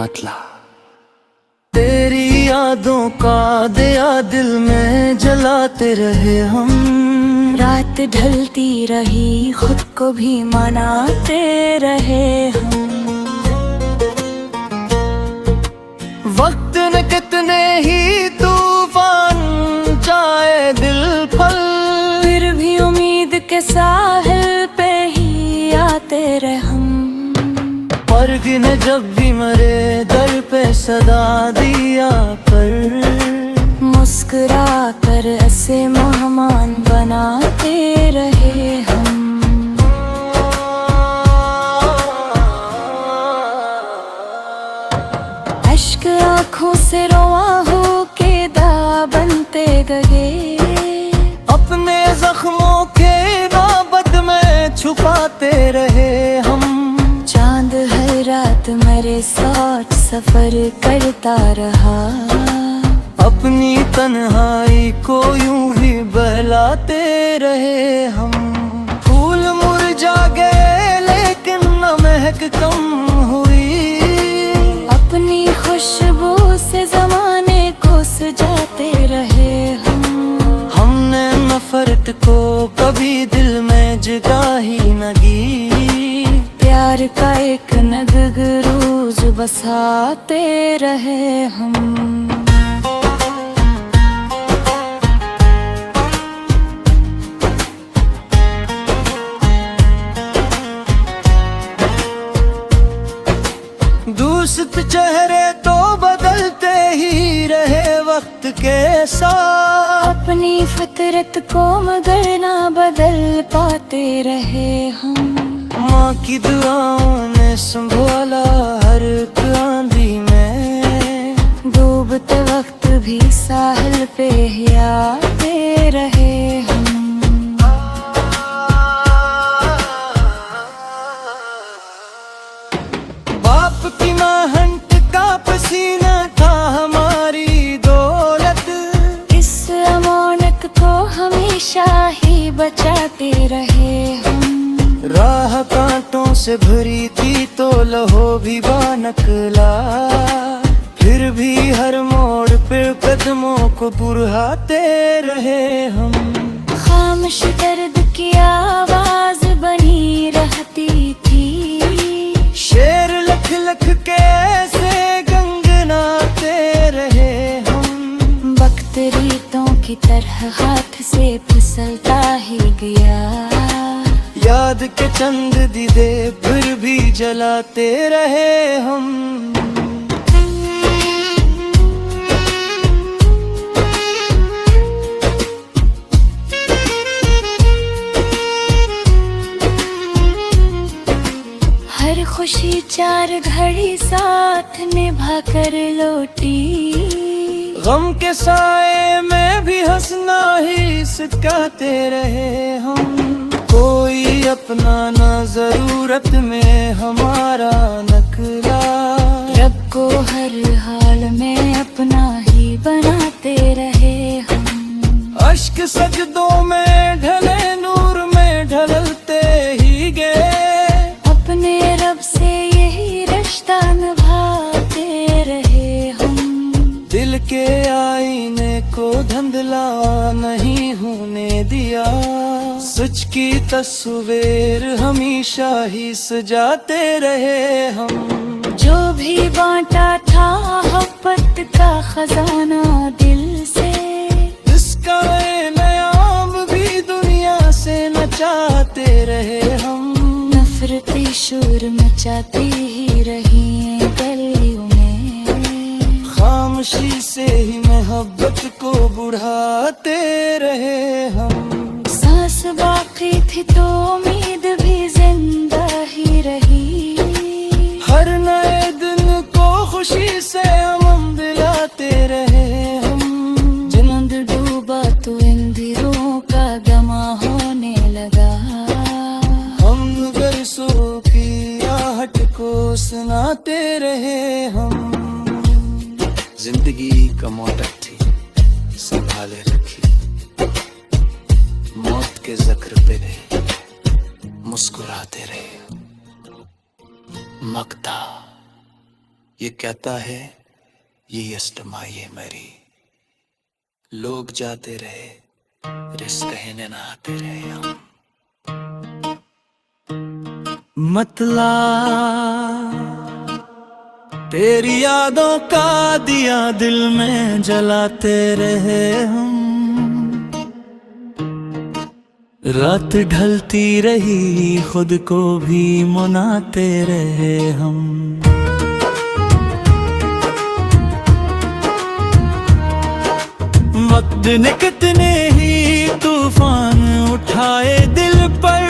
मतला। तेरी यादों का दिया दिल में जलाते रहे हम, रात ढलती रही खुद को भी मनाते रहे हम। वक्त ने कितने ही तूफान चाहे दिल फल, फिर भी उम्मीद के साहिल पे ही आते रहे हम। मर्ग ने जब भी मरे दर पे सदा दिया कर, मुस्कुरा कर ऐसे मेहमान बनाते रहे हम। अश्क आँखों से रोआ हो के दा बनते गए, अपने जख्मों के बाबत में छुपाते रहे हम। चांद हर रात मेरे साथ सफर करता रहा, अपनी तन्हाई को यूं ही बहलाते रहे हम। फूल मुरझा गए लेकिन न महक कम हुई, अपनी खुशबू से जमाने को सजाते रहे हम। हमने नफरत को कभी दिल में जगह ही न दी, प्यार का एक नग रोज बसाते रहे हम। दूसरे चेहरे तो बदलते ही रहे वक्त के साथ, अपनी फितरत को मगर ना बदल पाते रहे हम। माँ की दुआओं ने संभाला हर एक आंधी में, डूबते वक्त भी साहिल पे ही आते रहे हम। बाप की महंत का पसीना था हमारी दौलत, इस अमानत को हमेशा ही बचाते रहे हम। राह कांटों से भरी थी तो लहो भी बानकला, फिर भी हर मोड़ पे कदमों को बुढ़ाते रहे हम। खामोश दर्द की आवाज बनी रहती थी, शेर लख लख के ऐसे गंगनाते रहे हम। वक्त रीतों की तरह हाथ से फिसलता ही गया, याद के चंद दीदे फिर भी जलाते रहे हम। हर खुशी चार घड़ी साथ निभा कर लौटी, गम के साए में भी हंसना ही सिखाते रहे हम। कोई अपना ना जरूरत में हमारा नकला, रब को हर हाल में अपना ही बनाते रहे हम। अश्क सजदों में ढले नूर में ढलते ही गए, अपने रब से यही रिश्ता निभाते रहे हम। दिल के आईने को धुंधला नहीं होने दिया, सच की तस्वीर हमेशा ही सजाते रहे हम। जो भी बांटा था मोहब्बत का खजाना दिल से, इसका इनाम भी दुनिया से नचाते रहे हम। नफरती शोर मचाती ही रही गलियों में, खामोशी से ही मोहब्बत को बुढ़ाते रहे हम। सांस बाकी थी तो उम्मीद भी जिंदा ही रही, हर नए दिन को खुशी से हम दिलाते रहे हम। जिंद डूबा तो इन दिलों का गमा होने लगा, हम बरसों की आहट को सुनाते रहे हम। जिंदगी का मोटर थी संभाले रखी, मौत के ज़िक्र पे मुस्कुराते रहे। मक्ता ये कहता है ये अष्टमा ये मरी, लोग जाते रहे रिस कहने ना आते रहे हम। मतला तेरी यादों का दिया दिल में जलाते रहे हम, रात ढलती रही खुद को भी मनाते रहे हम। वक्त ने कितने ही तूफान उठाए दिल पर,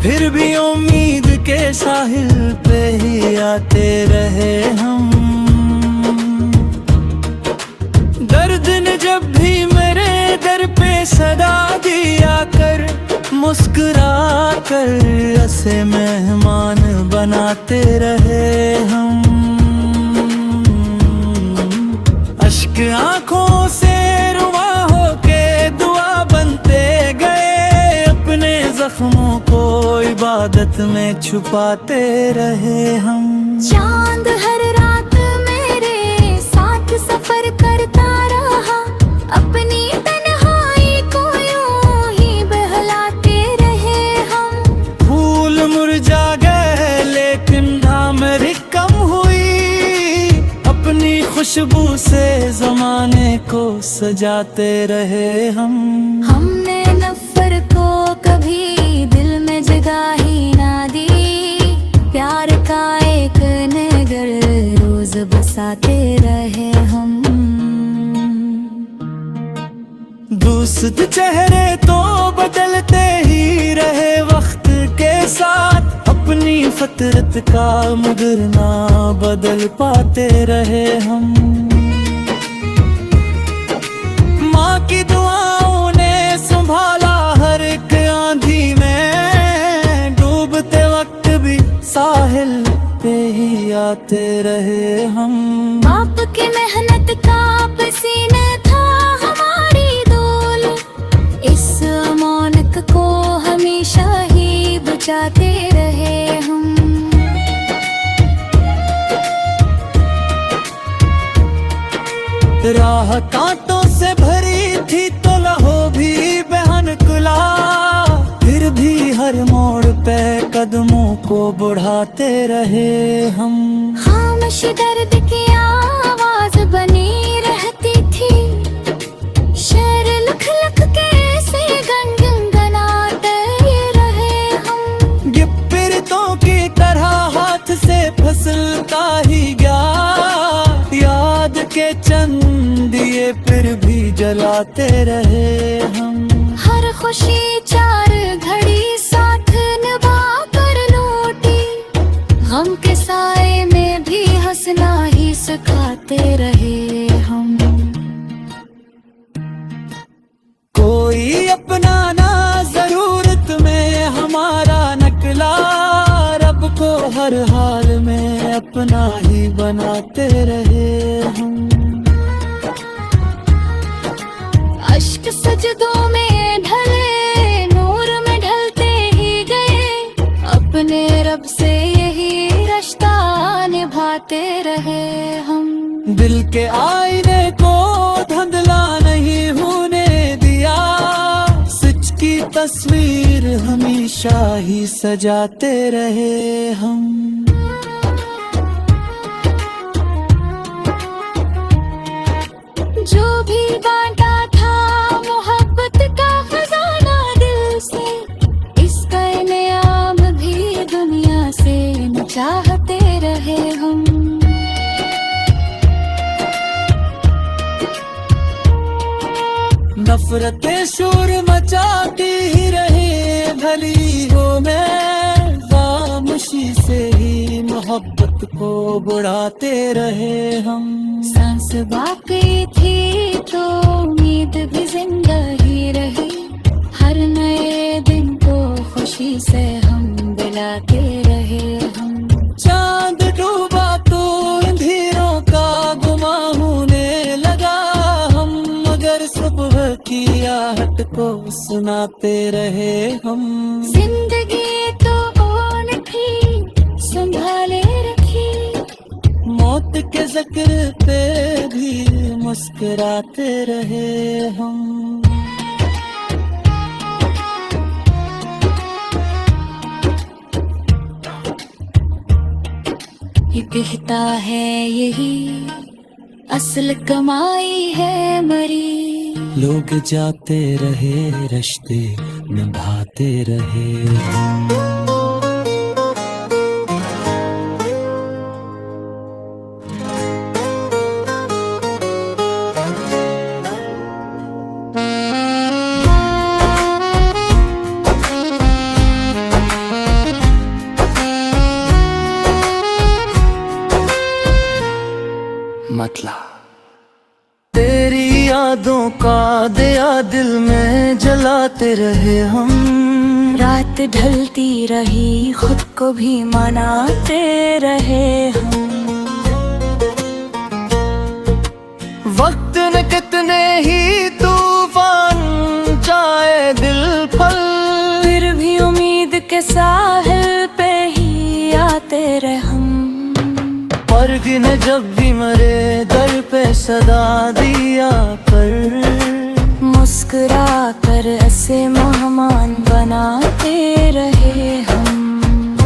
फिर भी उम्मीद के साहिल पे ही आते रहे हम। दर्द ने जब भी मेरे दर पे सदा दिया कर, मुस्कुरा कर ऐसे मेहमान बनाते रहे हम। अश्क आंखों से रुआ होके दुआ बनते गए, अपने जख्मों को इबादत में छुपाते रहे हम। चांद हर रात मेरे साथ सफर करता रहा, अपनी तन्हाई को यूं ही बहलाते रहे हम। फूल मुरझा गए लेकिन धामरी कम हुई, अपनी खुशबू से जमाने को सजाते रहे हम। हमने नफर को कभी दिल में जगह ही ना दी, प्यार का एक नगर रोज बसाते रहे हम। दोस्त चेहरे तो बदलते ही रहे वक्त के साथ, अपनी फितरत का मगर ना बदल पाते रहे हम। माँ की दुआओं ने संभाला हर एक आंधी में, डूबते वक्त भी साहिल पे ही आते रहे हम। बाप की मेहनत का पसीना था हमारी डोल, इस अमानत को हमेशा ही बचाते रहे हम। राह कांटों से भरी थी तो लहो भी बहन कुला, फिर भी हर मोड़ पे कदमों को बढ़ाते रहे हम। खामोश दर्द की आवाज बनी रहती थी, शेर लख लख के से गनगनाते रहे हम। गिप्पिरतों की तरह हाथ से फिसलता ही गया, याद के चंद दिए फिर भी जलाते रहे हम। हर खुशी चार घड़ी साथ निभा कर लूटी, गम के साए में भी हंसना ही सिखाते रहे हम। कोई अपना ना जरूरत में हमारा नकला, रब को हर हाल में अपना ही बनाते रहे हम। अश्क सजदों में ढले नूर में ढलते ही गए, अपने रब से यही रिश्ता निभाते रहे हम। दिल के आईने को धुंधला नहीं होने दिया, सच की तस्वीर हमेशा ही सजाते रहे हम। जो भी बांटा था मोहब्बत का खजाना दिल से, इसका इनाम भी दुनिया से न चाहते रहे हम। नफरतें शोर मचाती ही रहे भली हो मैं, खामोशी से ही मोहब्बत को बढ़ाते रहे हम। सांस बाकी थी तो उम्मीद भी जिंदा ही रही, हर नए दिन को खुशी से हम बिलाते रहे हम। चांद डूबा तो अंधेरों का गुमा होने लगा हम, मगर सुबह की आहट को सुनाते रहे हम। जिंदगी तो ओन थी संभाले रखी, मौत के जिक्र पे भी मुस्कुराते रहे हम। ये कहता है यही असल कमाई है मरी, लोग जाते रहे रिश्ते निभाते रहे हम। मतलब तेरी यादों का दिया दिल में जलाते रहे हम। रात ढलती रही खुद को भी मनाते रहे हम। वक्त ने कितने ही तूफान चाहे दिल फल, फिर भी उम्मीद के साहिल पे ही आते रहे हम। मर्ग ने जब भी मरे दर पे सदा दिया कर, मुस्कुरा कर ऐसे मेहमान बनाते रहे हम।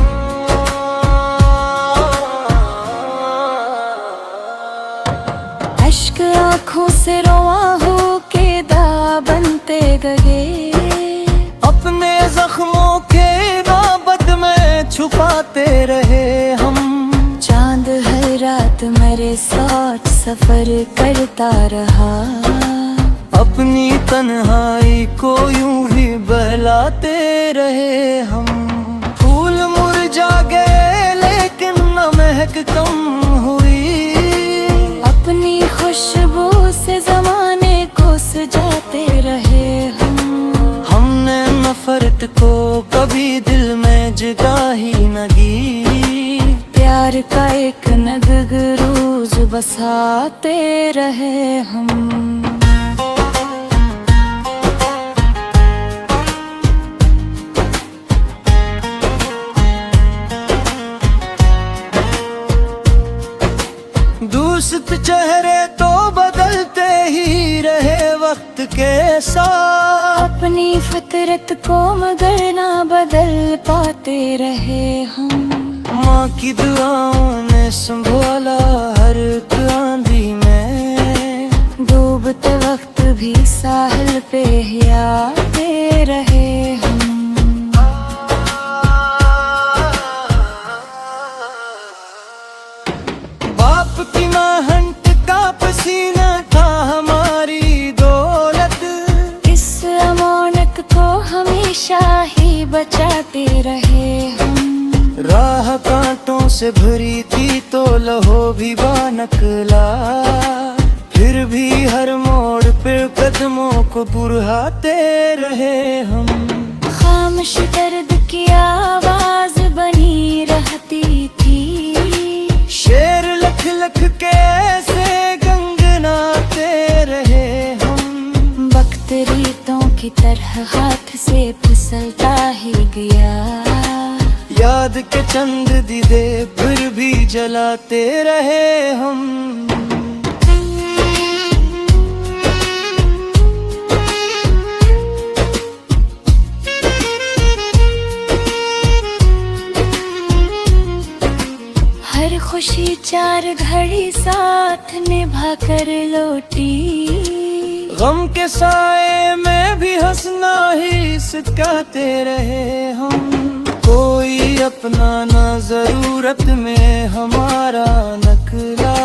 अश्क आँखों से रोआ हो के दा बनते गए, अपने जख्मों के बाबत में छुपाते रहे हम। चांद हर रात मेरे साथ सफर करता रहा, अपनी तन्हाई को यूं ही बहलाते रहे हम। फूल मुरझा गए लेकिन न महक कम हुई, अपनी खुशबू से जमाने को सजाते रहे हम। हमने नफरत को कभी दिल में जगह ही न दी, प्यार का एक नग रोज बसाते रहे हम। दूसरे चेहरे तो बदलते ही रहे वक्त के साथ, अपनी फितरत को मगर ना बदल पाते रहे हम। माँ की दुआओं ने संभाला हर एक आंधी में, डूबते वक्त भी साहिल पे ही आते रहे हम। बाप की महंत का पसीना था हमारी दौलत, इस अमानत को हमेशा ही बचाते रहे हम। राह कांटों से भरी थी तो लहो भी बानकला, फिर भी हर मोड़ पे कदमों को बुढ़ाते रहे हम। खामोश दर्द की आवाज बनी रहती थी, शेर लख लख के ऐसे गंगनाते रहे हम। वक्त रीतों की तरह हाथ से फिसलता ही गया, याद के चंद दीदे फिर भी जलाते रहे हम। हर खुशी चार घड़ी साथ निभा कर लौटी, गम के साए में भी हंसना ही सिखाते रहे हम। कोई अपना ना जरूरत में हमारा नकला,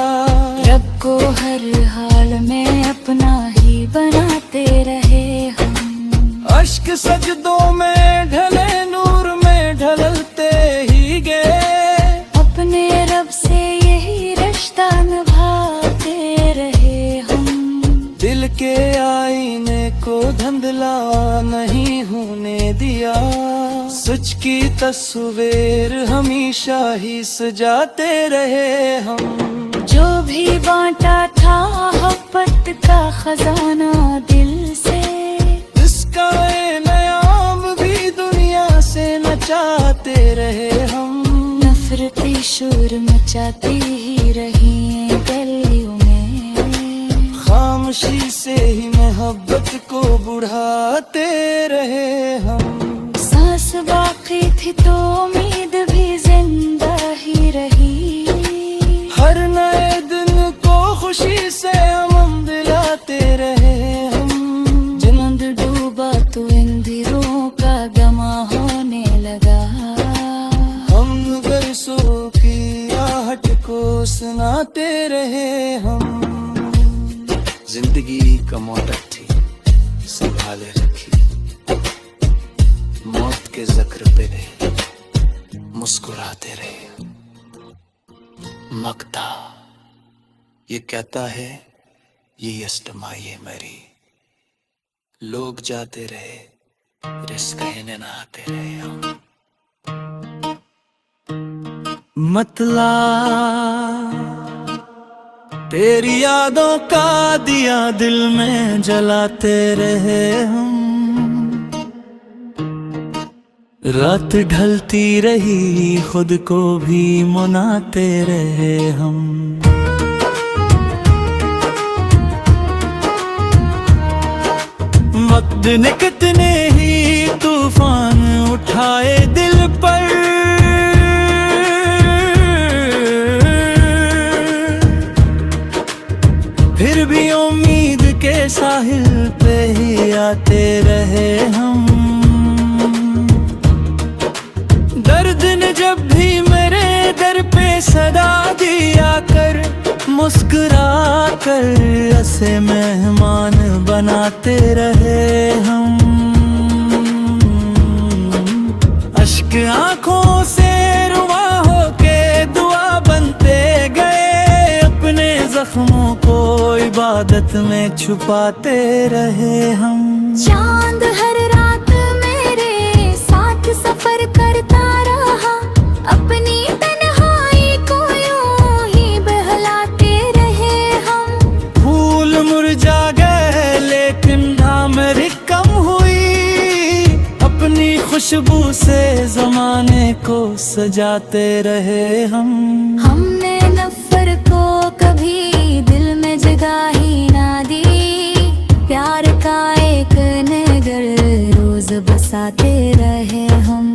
रब को हर हाल में अपना ही बनाते रहे हम। अश्क सजदों में ढले नूर में ढलते ही गए, अपने रब से यही रिश्ता निभाते रहे हम। दिल के आईने को धुंधला नहीं होने दिया, सच की तस्वीर हमेशा ही सजाते रहे हम। जो भी बांटा था मोहब्बत का खजाना दिल से, खामोशी से ही मोहब्बत को बढ़ाते रहे हम। सांस बाकी थी तो उम्मीद भी जिंदा ही रही। हर नए दिन को खुशी से हम दिलाते रहे हम। जुनून डूबा तो इन दिलों का गमा होने लगा। हम बरसों की आहट को सुनाते रहे हम। जिंदगी का मोटर थी संभाले रखी, मौत के ज़ख्र पे मुस्कुराते रहे। मकता ये कहता है ये अष्टमाई मेरी, लोग जाते रहे रिस्क कहने ना आते रहे हम। मतला तेरी यादों का दिया दिल में जलाते रहे हम। रात ढलती रही खुद को भी मनाते रहे हम। वक्त ने कितने ही तूफान उठाए दिल पर, फिर भी उम्मीद के साहिल पे ही आते रहे हम। दर्द ने जब भी मेरे दर पे सदा दिया कर, मुस्कुरा कर ऐसे मेहमान बनाते रहे हम। अश्क आंखों से रुआ होके दुआ बनते गए, अपने जख्मों को इबादत में छुपाते रहे हम। चांद हर रात मेरे साथ सफर करता रहा, अपनी तन्हाई को यूं ही बहलाते रहे हम। फूल मुरझा गए लेकिन धामरी कम हुई, अपनी खुशबू से जमाने को सजाते रहे हम। हमने नफर को कभी दिल में जगह ही ना दी, प्यार का एक नगर रोज बसाते रहे हम।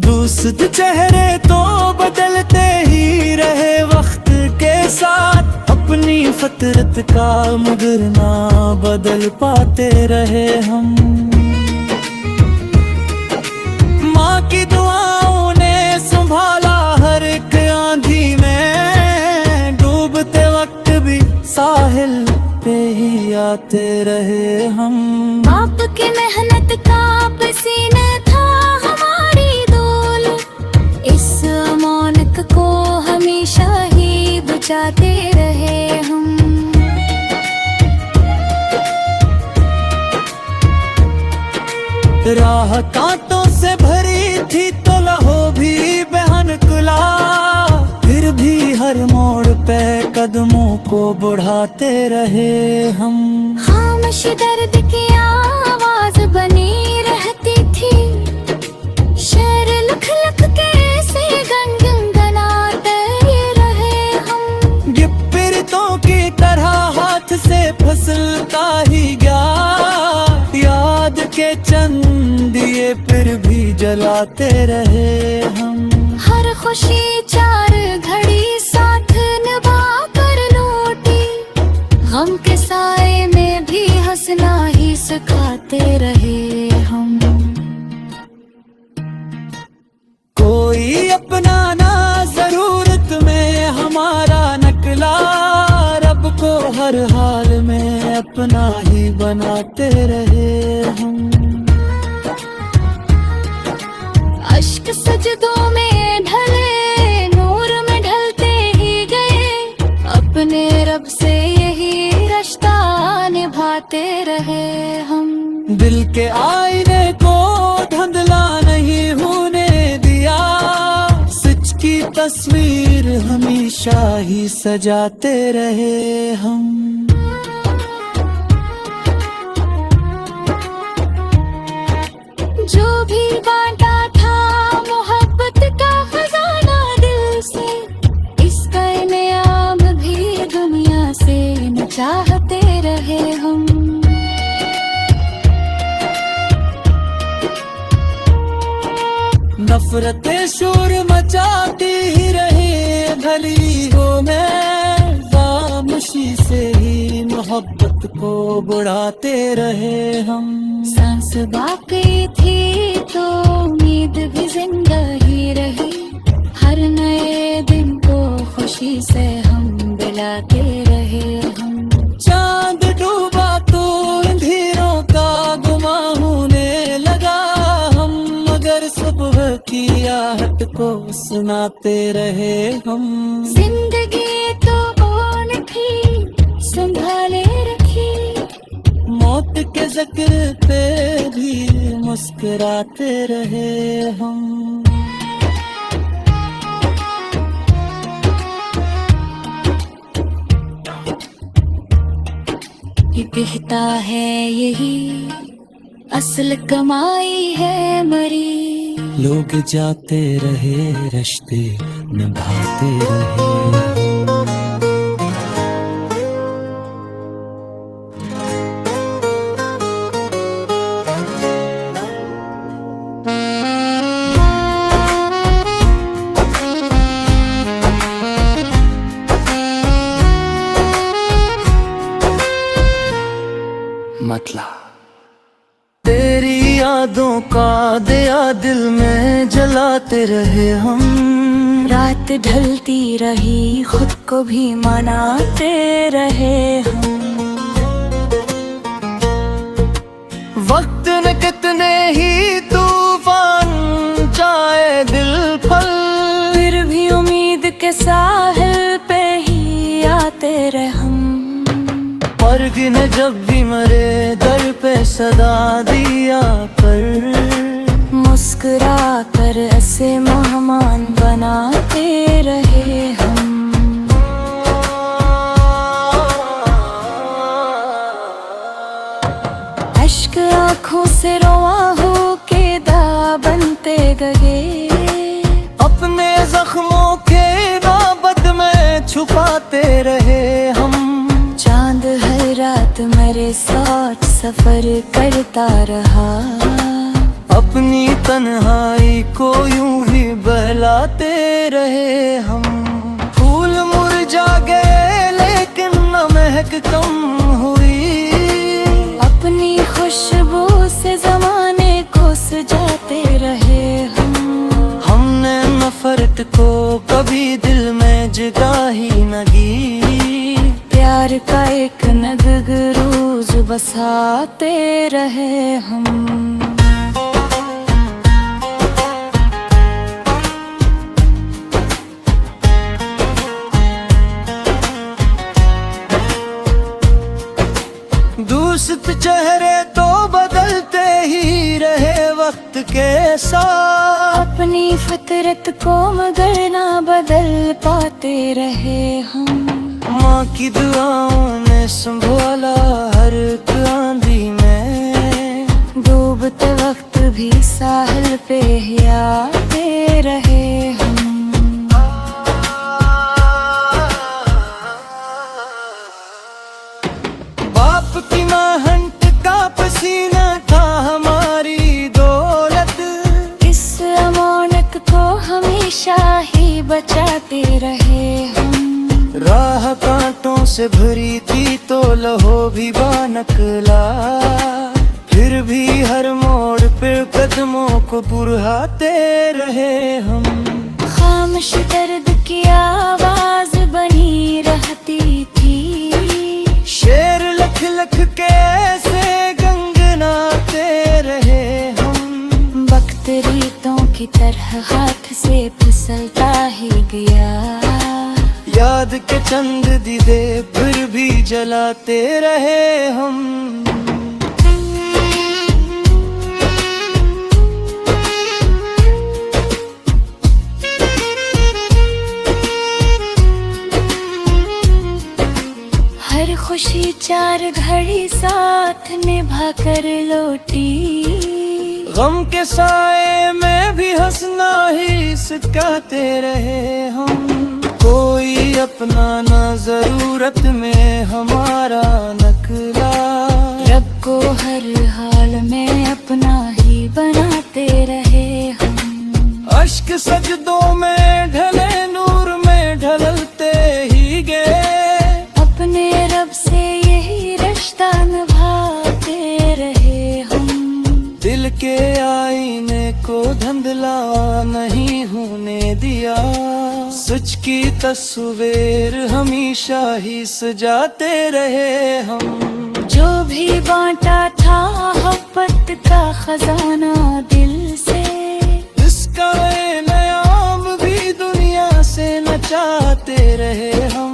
दोस्त चेहरे तो बदलते ही रहे वक्त के साथ, अपनी फितरत का मगर ना बदल पाते रहे हम। माँ की दुआओं ने संभाला हर एक आंधी में, डूबते वक्त भी साहिल पे ही आते रहे हम। बाप की मेहनत का पसीना था हमारी डोल, इस अमानत को हमेशा ही बचाते रहे हम। राह कांटों से भरी थी तो लहो भी बहन कुला, फिर भी हर मोड़ पे कदमों को बढ़ाते रहे हम। खामोश दर्द की आवाज बनी रहती थी, शेर लख लख के से गनगनाते रहे हम। ये पीड़ितों की तरह हाथ से फिसलता ही गया, याद के चंद दिए फिर भी जलाते रहे हम। हर खुशी चार घड़ी साथ निभा कर लौटी, गम के साए में भी हंसना ही सिखाते रहे हम। कोई अपना ना जरूरत में हमारा नकला, रब को हर हाल में अपना ही बनाते रहे हम। अश्क सजदों में ढले नूर में ढलते ही गए, अपने रब से यही रिश्ता निभाते रहे हम। दिल के आईने को धुंधला नहीं होने दिया, सच की तस्वीर हमेशा ही सजाते रहे हम। जो भी बांटा था मोहब्बत का खजाना दिल से, इसका इनाम भी दुनिया चाहते रहे हम। नफरतें शोर मचाती ही रहे, भली हो मैं खामोशी से ही मोहब्बत को बढ़ाते रहे हम। सांस बाकी थी तो उम्मीद भी जिंदा ही रही, हर नए दिन को खुशी से हम बिलाते रहे हम। चांद डूबा तो अंधेरों का गुमा होने लगा हम, मगर सुबह की आहट को सुनाते रहे हम। जिंदगी तो कौन थी संभाले रखी, मौत के जिक्र पे भी मुस्कुराते रहे हम। ये कहता है यही असल कमाई है मरी, लोग जाते रहे रिश्ते निभाते रहे। मतलब तेरी यादों का दिया दिल में जलाते रहे हम। रात ढलती रही खुद को भी मनाते रहे हम। वक्त ने कितने ही तूफान चाहे दिल फल, फिर भी उम्मीद के साहिल पे ही आते रहे हम। मर्ग ने जब भी मरे दर पे सदा दिया कर, मुस्कुरा कर ऐसे मेहमान बनाते रहे हम। अश्क आँखों से रोआ हो के दा बनते गए, अपने जख्मों के बाबत में छुपाते रहे हम। चांद हर रात मेरे साथ सफर करता रहा, अपनी तन्हाई को यूं ही बहलाते रहे हम। फूल मुरझा गए लेकिन न महक कम हुई, अपनी खुशबू से जमाने को सजाते रहे हम। हमने नफरत को कभी दिल में जगह ही न दी, प्यार का एक नग रोज बसाते रहे हम। दूसरे चेहरे तो बदलते ही रहे वक्त के साथ, अपनी फितरत को मगर ना बदल पाते रहे हम। माँ की दुआओं ने संभाला हर एक आंधी में, डूबते वक्त भी साहिल पे ही आते रहे हम। बाप की महंत का पसीना था हमारी दौलत, इस अमानत को हमेशा ही बचाते रहे हम। राह कांटों से भरी थी तो लहो भी बानकला, फिर भी हर मोड़ पे कदमों को बुढ़ाते रहे हम। खामोश दर्द की आवाज बनी रहती थी, शेर लख लख के ऐसे गंगनाते रहे हम। वक्त रीतों की तरह हाथ से फिसलता ही गया, याद के चंद दीदे फिर भी जलाते रहे हम। हर खुशी चार घड़ी साथ निभा कर लौटी, गम के साए में भी हंसना ही सिखाते रहे हम। कोई अपनाना जरूरत में हमारा नकला। रब को हर हाल में अपना ही बनाते रहे हम। अश्क सजदों में ढले नूर में ढलते ही गए। अपने रब से यही रिश्ता निभाते रहे हम। दिल के आईने को धुंधला नहीं होने दिया। सच की तस्वीर हमेशा ही सजाते रहे हम। जो भी बांटा था मोहब्बत का खजाना दिल से, इसका नयाम भी दुनिया से नचाते रहे हम।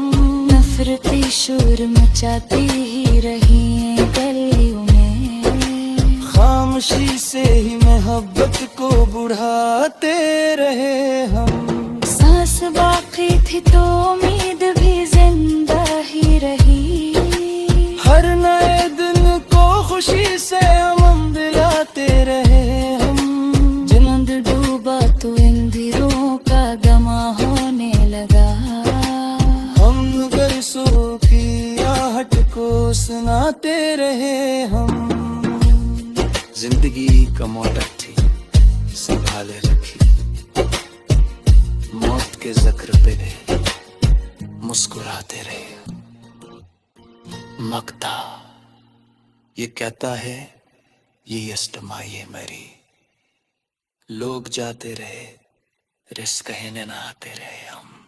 नफरती शोर मचाती ही रही हैं गलियों में। खामोशी से ही मोहब्बत को बढ़ाते रहे हम। सांस बाकी थी तो उम्मीद भी जिंदा ही रही। हर नए दिन को खुशी से अमन दिलाते रहे हम। जुनून डूबा तो इन दिलों का गमा होने लगा। हम गरसों की आहट को सुनाते रहे हम। जिंदगी का मोटर थी संभाले रखी। मौत के जिक्र पे मुस्कुराते रहे। मकता ये कहता है ये अष्टमा ये मेरी। लोग जाते रहे रिस्क कहने ना आते रहे हम।